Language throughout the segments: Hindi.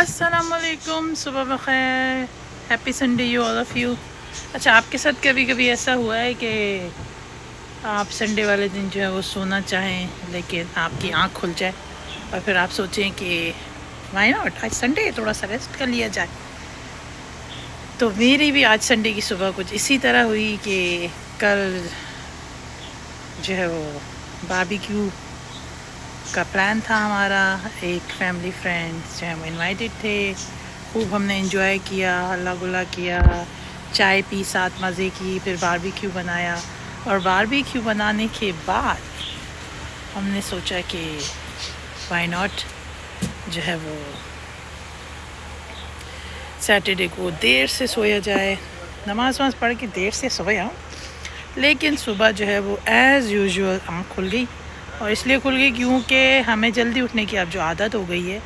अस्सलामुअलैकुम, सुबह बखैर, happy Sunday you all of you. अच्छा, आपके साथ कभी कभी ऐसा हुआ है कि आप संडे वाले दिन जो है वो सोना चाहें लेकिन आपकी आँख खुल जाए और फिर आप सोचें कि व्हाई नॉट, आज संडे है, थोड़ा सा रेस्ट कर लिया जाए। तो मेरी भी आज संडे की सुबह कुछ इसी तरह हुई कि कल जो है वो बारबेक्यू का प्लान था हमारा। एक फैमिली फ्रेंड्स जो हम इनवाइटेड थे, खूब हमने एंजॉय किया, हल्ला गुल्ला किया, चाय पी, साथ मज़े की, फिर बारबेक्यू बनाया। और बारबेक्यू बनाने के बाद हमने सोचा कि व्हाई नॉट जो है वो सैटरडे को देर से सोया जाए। नमाज वमाज पढ़ के देर से सोया, लेकिन सुबह जो है वो एज़ यूजुअल आँख खुल गई। और इसलिए खुल गई क्योंकि हमें जल्दी उठने की अब जो आदत हो गई है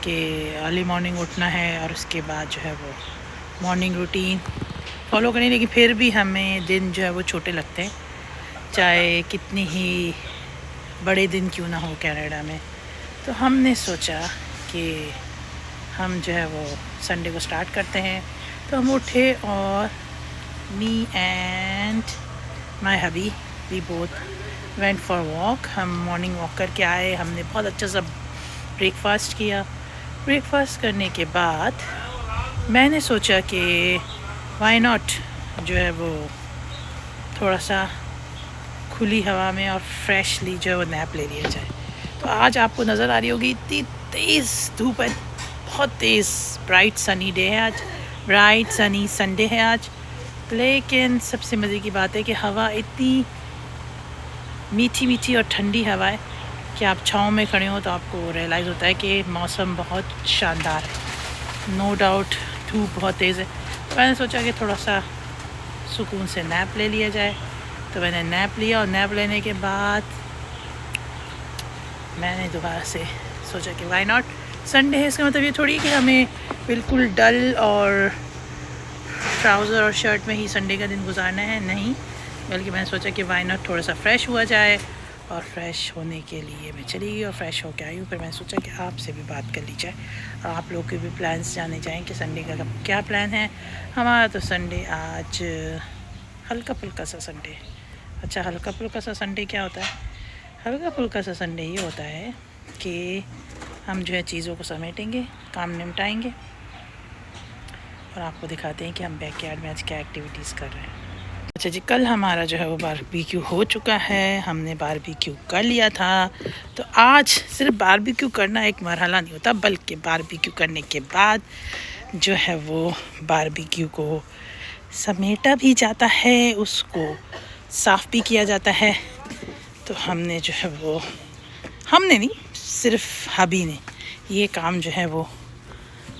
कि अर्ली मॉर्निंग उठना है और उसके बाद जो है वो मॉर्निंग रूटीन फॉलो करनी। लेकिन फिर भी हमें दिन जो है वो छोटे लगते हैं, चाहे कितनी ही बड़े दिन क्यों ना हो कनाडा में। तो हमने सोचा कि हम जो है वो संडे को स्टार्ट करते हैं। तो हम उठे और me and my hubby we both went for walk. हम मॉर्निंग वॉक करके आए, हमने बहुत अच्छा सा ब्रेकफास्ट किया। ब्रेकफास्ट करने के बाद मैंने सोचा कि व्हाई नॉट जो है वो थोड़ा सा खुली हवा में और फ्रेशली जो है वो नैप ले लिया जाए। तो आज आपको नज़र आ रही होगी इतनी तेज़ धूप है, बहुत तेज़, ब्राइट सनी डे है आज, ब्राइट सनी संडे है आज। लेकिन सबसे मज़े की बात है कि हवा इतनी मीठी मीठी और ठंडी हवा है कि आप छाँव में खड़े हो तो आपको रियलाइज़ होता है कि मौसम बहुत शानदार है। नो डाउट धूप बहुत तेज़ है। तो मैंने सोचा कि थोड़ा सा सुकून से नैप ले लिया जाए। तो मैंने नैप लिया और नैप लेने के बाद मैंने दोबारा से सोचा कि व्हाई नॉट, संडे है, इसका मतलब ये थोड़ी कि हमें बिल्कुल डल और ट्राउज़र और शर्ट में ही संडे का दिन गुजारना है, नहीं, बल्कि मैंने सोचा कि व्हाई नॉट थोड़ा सा फ्रेश हुआ जाए। और फ्रेश होने के लिए मैं चली गई और फ्रेश होकर आई हूँ। फिर मैंने सोचा कि आपसे भी बात कर ली जाए और आप लोग के भी प्लान्स जाने जाएँ कि संडे का क्या प्लान है। हमारा तो संडे आज हल्का फुल्का सा संडे। अच्छा, हल्का फुल्का सा संडे क्या होता है? हल्का फुल्का सा संडे ये होता है कि हम जो है चीज़ों को समेटेंगे, काम निपटाएंगे और आपको दिखाते हैं कि हम बैकयार्ड में आज क्या एक्टिविटीज़ कर रहे हैं। अच्छा जी, कल हमारा जो है वो बारबेक्यू हो चुका है, हमने बारबेक्यू कर लिया था। तो आज सिर्फ बारबेक्यू करना एक मरहला नहीं होता, बल्कि बारबेक्यू करने के बाद जो है वो बारबेक्यू को समेटा भी जाता है, उसको साफ़ भी किया जाता है। तो हमने जो है वो, हमने नहीं, सिर्फ हबी ने ये काम जो है वो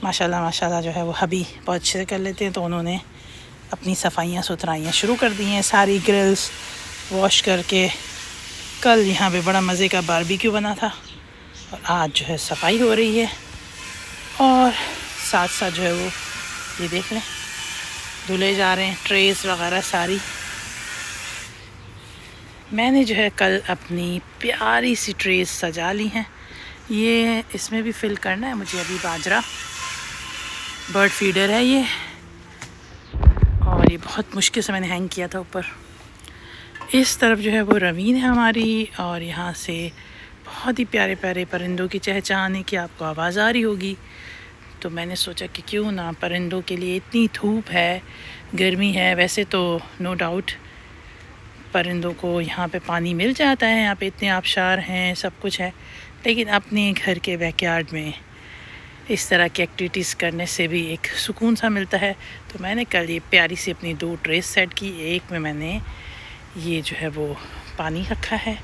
माशाल्लाह माशाल्लाह जो है वो हबी बहुत अच्छे से कर लेते हैं। तो उन्होंने अपनी सफाइयाँ सुथराइयाँ शुरू कर दी हैं, सारी ग्रिल्स वॉश करके। कल यहाँ पे बड़ा मज़े का बारबेक्यू बना था और आज जो है सफाई हो रही है। और साथ साथ जो है वो ये देख लें, धुले जा रहे हैं ट्रेस वगैरह सारी। मैंने जो है कल अपनी प्यारी सी ट्रेस सजा ली हैं। ये इसमें भी फिल करना है मुझे अभी बाजरा, बर्ड फीडर है ये, और ये बहुत मुश्किल से मैंने हैंग किया था ऊपर। इस तरफ जो है वो रवीन है हमारी, और यहाँ से बहुत ही प्यारे प्यारे परिंदों की चहचहाने की आपको आवाज़ आ रही होगी। तो मैंने सोचा कि क्यों ना परिंदों के लिए, इतनी धूप है, गर्मी है, वैसे तो नो डाउट परिंदों को यहाँ पे पानी मिल जाता है, यहाँ पे इतने आबशार हैं, सब कुछ है, लेकिन अपने घर के बैकयार्ड में इस तरह की एक्टिविटीज़ करने से भी एक सुकून सा मिलता है। तो मैंने कल ये प्यारी सी अपनी 2 ट्रेस सेट की। एक में मैंने ये जो है वो पानी रखा है,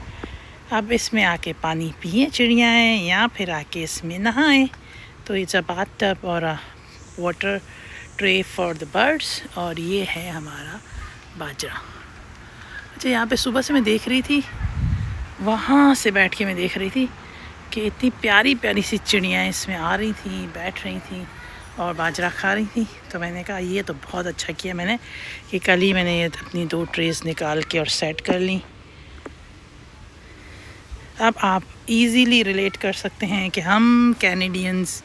अब इसमें आके पानी पिए चिड़ियाएँ या फिर आके इसमें नहाएं। तो इट्स अ बाथ टब और अ water tray for the birds. और ये है हमारा बाजरा। अच्छा, यहाँ पे सुबह से मैं देख रही थी, वहाँ से बैठ के मैं देख रही थी कि इतनी प्यारी प्यारी सी चिड़ियाँ इसमें आ रही थी, बैठ रही थी और बाजरा खा रही थी। तो मैंने कहा ये तो बहुत अच्छा किया मैंने कि कल ही मैंने ये अपनी 2 ट्रेस निकाल के और सेट कर ली। अब आप इजीली रिलेट कर सकते हैं कि हम कैनेडियंस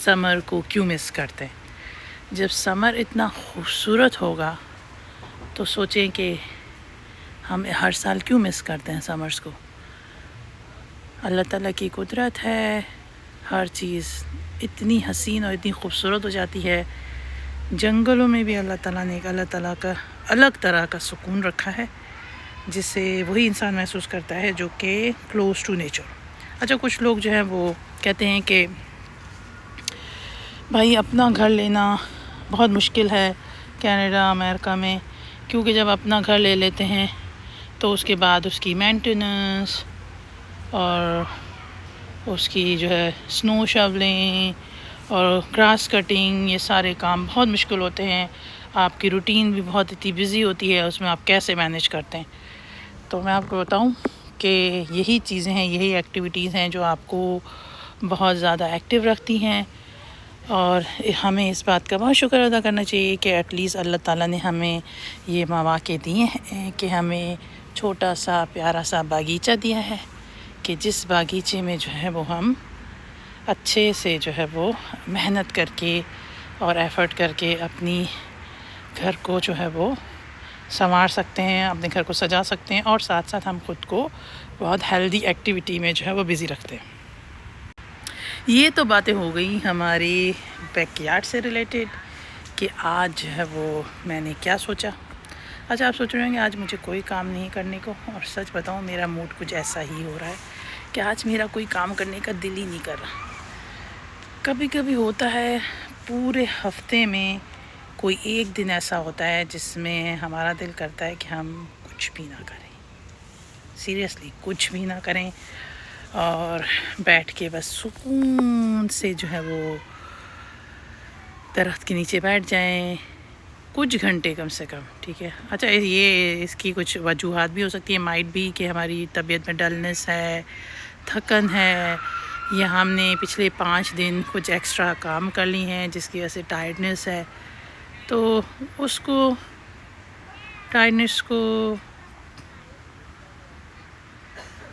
समर को क्यों मिस करते हैं। जब समर इतना खूबसूरत होगा तो सोचें कि हम हर साल क्यों मिस करते हैं समर्स को। अल्लाह ताला की कुदरत है, हर चीज़ इतनी हसीन और इतनी खूबसूरत हो जाती है। जंगलों में भी अल्लाह ताला ने एक अल्लाह ताला का अलग तरह का सुकून रखा है, जिससे वही इंसान महसूस करता है जो कि क्लोज़ टू नेचर। अच्छा, कुछ लोग जो है वो कहते हैं कि भाई अपना घर लेना बहुत मुश्किल है कनाडा अमेरिका में, क्योंकि जब अपना घर ले लेते हैं तो उसके बाद उसकी मेंटेनेंस और उसकी जो है स्नो शवलिंग और ग्रास कटिंग, ये सारे काम बहुत मुश्किल होते हैं। आपकी रूटीन भी बहुत इतनी बिज़ी होती है, उसमें आप कैसे मैनेज करते हैं। तो मैं आपको बताऊं कि यही चीज़ें हैं, यही एक्टिविटीज़ हैं जो आपको बहुत ज़्यादा एक्टिव रखती हैं। और हमें इस बात का बहुत शुक्र अदा करना चाहिए कि एटलीस्ट अल्लाह ताला ने हमें ये मौक़े दिए हैं कि हमें छोटा सा प्यारा सा बागीचा दिया है कि जिस बागीचे में जो है वो हम अच्छे से जो है वो मेहनत करके और एफ़र्ट करके अपनी घर को जो है वो संवार सकते हैं, अपने घर को सजा सकते हैं और साथ साथ हम खुद को बहुत हेल्दी एक्टिविटी में जो है वो बिज़ी रखते हैं। ये तो बातें हो गई हमारे बैकयार्ड से रिलेटेड कि आज जो है वो मैंने क्या सोचा। अच्छा, आप सोच रहे होंगे आज मुझे कोई काम नहीं करने को, और सच बताऊं मेरा मूड कुछ ऐसा ही हो रहा है कि आज मेरा कोई काम करने का दिल ही नहीं कर रहा। कभी कभी होता है पूरे हफ्ते में कोई एक दिन ऐसा होता है जिसमें हमारा दिल करता है कि हम कुछ भी ना करें, सीरियसली कुछ भी ना करें, और बैठ के बस सुकून से जो है वो दरख्त के नीचे बैठ जाएं कुछ घंटे कम से कम, ठीक है। अच्छा, ये इसकी कुछ वजूहात भी हो सकती है, माइट भी कि हमारी तबीयत में डलनेस है, थकन है, या हमने पिछले 5 दिन कुछ एक्स्ट्रा काम कर ली हैं जिसकी वजह से टायर्डनेस है। तो उसको टायर्डनेस को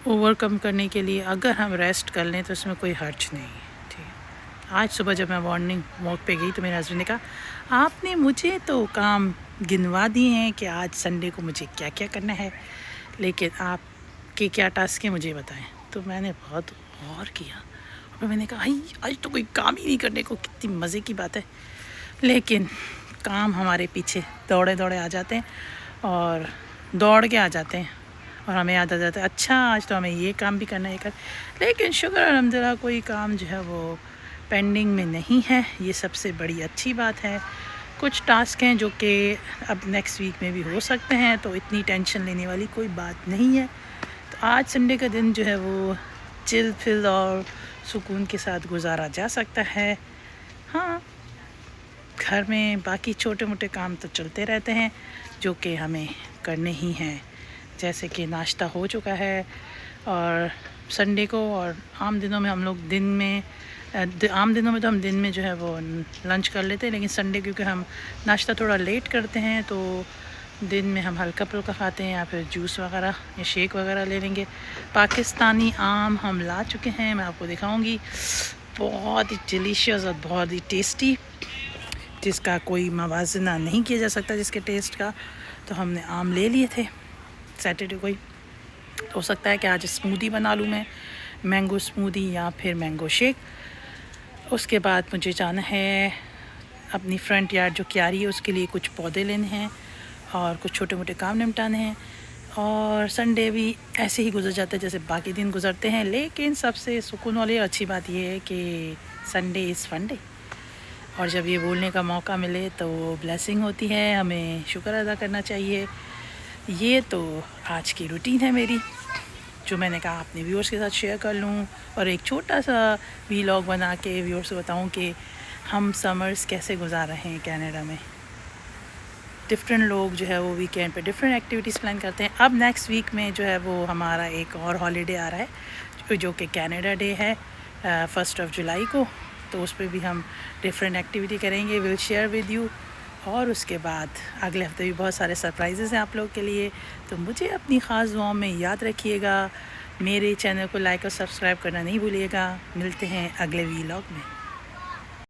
ओवरकम करने के लिए अगर हम रेस्ट कर लें तो इसमें कोई हर्ज नहीं है, ठीक है। आज सुबह जब मैं मॉर्निंग वॉक पे गई तो मेरे हस्बैंड ने कहा आपने मुझे तो काम गिनवा दिए हैं कि आज संडे को मुझे क्या क्या करना है, लेकिन आपके क्या टास्क है मुझे बताएं। तो मैंने बहुत गौर किया और मैंने कहा आज तो कोई काम ही नहीं करने को, कितनी मज़े की बात है। लेकिन काम हमारे पीछे दौड़े दौड़े आ जाते हैं और दौड़ के आ जाते हैं और हमें याद आ जाता है अच्छा आज तो हमें ये काम भी करना है कर। लेकिन शुक्र अल्हम्दुलिल्लाह कोई काम जो है वो पेंडिंग में नहीं है, ये सबसे बड़ी अच्छी बात है। कुछ टास्क हैं जो कि अब नेक्स्ट वीक में भी हो सकते हैं, तो इतनी टेंशन लेने वाली कोई बात नहीं है। तो आज संडे का दिन जो है वो चिल फिल और सुकून के साथ गुजारा जा सकता है। हाँ, घर में बाकी छोटे मोटे काम तो चलते रहते हैं जो कि हमें करने ही हैं, जैसे कि नाश्ता हो चुका है और संडे को और आम दिनों में हम लोग आम दिनों में तो हम दिन में जो है वो लंच कर लेते हैं, लेकिन संडे क्योंकि हम नाश्ता थोड़ा लेट करते हैं तो दिन में हम हल्का फुल्का खाते हैं या फिर जूस वगैरह या शेक वगैरह ले लेंगे। पाकिस्तानी आम हम ला चुके हैं, मैं आपको दिखाऊंगी, बहुत ही डिलीशियस और बहुत ही टेस्टी, जिसका कोई मवाजना नहीं किया जा सकता जिसके टेस्ट का। तो हमने आम ले लिए थे सैटरडे को ही, हो सकता है कि आज स्मूदी बना लूँ मैं, मैंगो स्मूदी या फिर मैंगो शेक। उसके बाद मुझे जाना है अपनी फ्रंट यार्ड जो क्यारी है उसके लिए कुछ पौधे लेने हैं और कुछ छोटे मोटे काम निपटाने हैं। और संडे भी ऐसे ही गुजर जाता है जैसे बाकी दिन गुजरते हैं, लेकिन सबसे सुकून वाली अच्छी बात यह है कि संडे इज़ फन डे, और जब ये बोलने का मौका मिले तो ब्लेसिंग होती है, हमें शुक्र अदा करना चाहिए। ये तो आज की रूटीन है मेरी, जो मैंने कहा अपने व्यूअर्स के साथ शेयर कर लूँ और एक छोटा सा व्लॉग बना के व्यूअर्स को बताऊँ कि हम समर्स कैसे गुजार रहे हैं कनाडा में। डिफरेंट लोग जो है वो वीकेंड पे डिफरेंट एक्टिविटीज़ प्लान करते हैं। अब नेक्स्ट वीक में जो है वो हमारा एक और हॉलीडे आ रहा है जो कि कनाडा डे है 1 जुलाई को, तो उस पर भी हम डिफरेंट एक्टिविटी करेंगे, विल शेयर विद यू। और उसके बाद अगले हफ्ते भी बहुत सारे सरप्राइजेज़ हैं आप लोग के लिए, तो मुझे अपनी ख़ास दुआओं में याद रखिएगा। मेरे चैनल को लाइक और सब्सक्राइब करना नहीं भूलिएगा। मिलते हैं अगले व्लॉग में।